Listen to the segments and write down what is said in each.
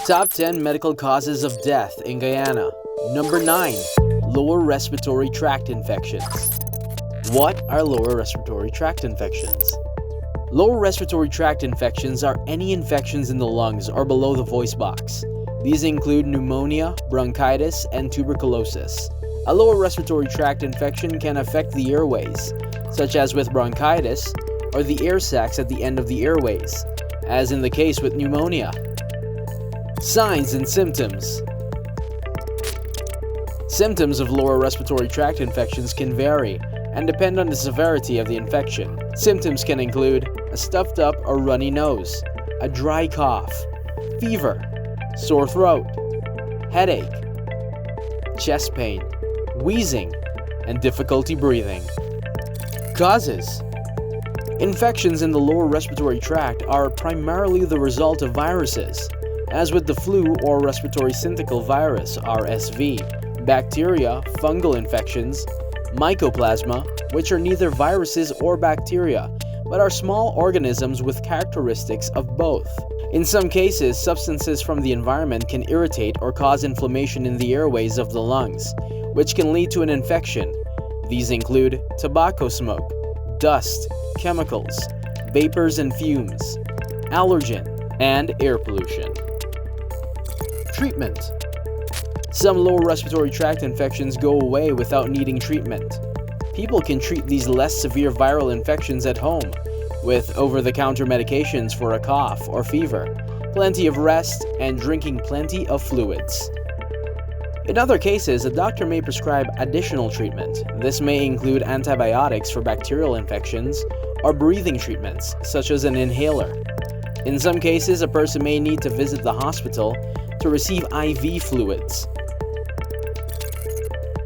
Top 10 medical causes of death in Guyana. Number 9. Lower Respiratory Tract Infections. What are lower respiratory tract infections? Lower respiratory tract infections are any infections in the lungs or below the voice box. These include pneumonia, bronchitis, and tuberculosis. A lower respiratory tract infection can affect the airways, such as with bronchitis, or the air sacs at the end of the airways, as in the case with pneumonia. Signs and symptoms. Symptoms of lower respiratory tract infections can vary and depend on the severity of the infection. Symptoms can include a stuffed up or runny nose, a dry cough, fever, sore throat, headache, chest pain, wheezing, and difficulty breathing. Causes. Infections in the lower respiratory tract are primarily the result of viruses, as with the flu or respiratory syncytial virus (RSV), bacteria, fungal infections, mycoplasma, which are neither viruses or bacteria, but are small organisms with characteristics of both. In some cases, substances from the environment can irritate or cause inflammation in the airways of the lungs, which can lead to an infection. These include tobacco smoke, dust, chemicals, vapors and fumes, allergen, and air pollution. Treatment. Some lower respiratory tract infections go away without needing treatment. People can treat these less severe viral infections at home with over-the-counter medications for a cough or fever, plenty of rest, and drinking plenty of fluids. In other cases, a doctor may prescribe additional treatment. This may include antibiotics for bacterial infections or breathing treatments, such as an inhaler. In some cases, a person may need to visit the hospital to receive IV fluids.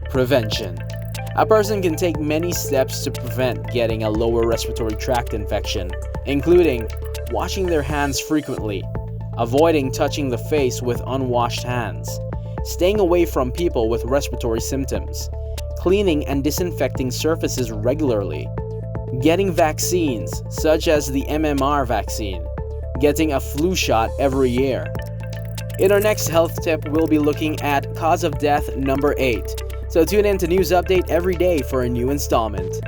Prevention. A person can take many steps to prevent getting a lower respiratory tract infection, including washing their hands frequently, avoiding touching the face with unwashed hands, staying away from people with respiratory symptoms, cleaning and disinfecting surfaces regularly, getting vaccines such as the MMR vaccine, getting a flu shot every year. In our next health tip, we'll be looking at cause of death number 8. So tune in to News Update every day for a new installment.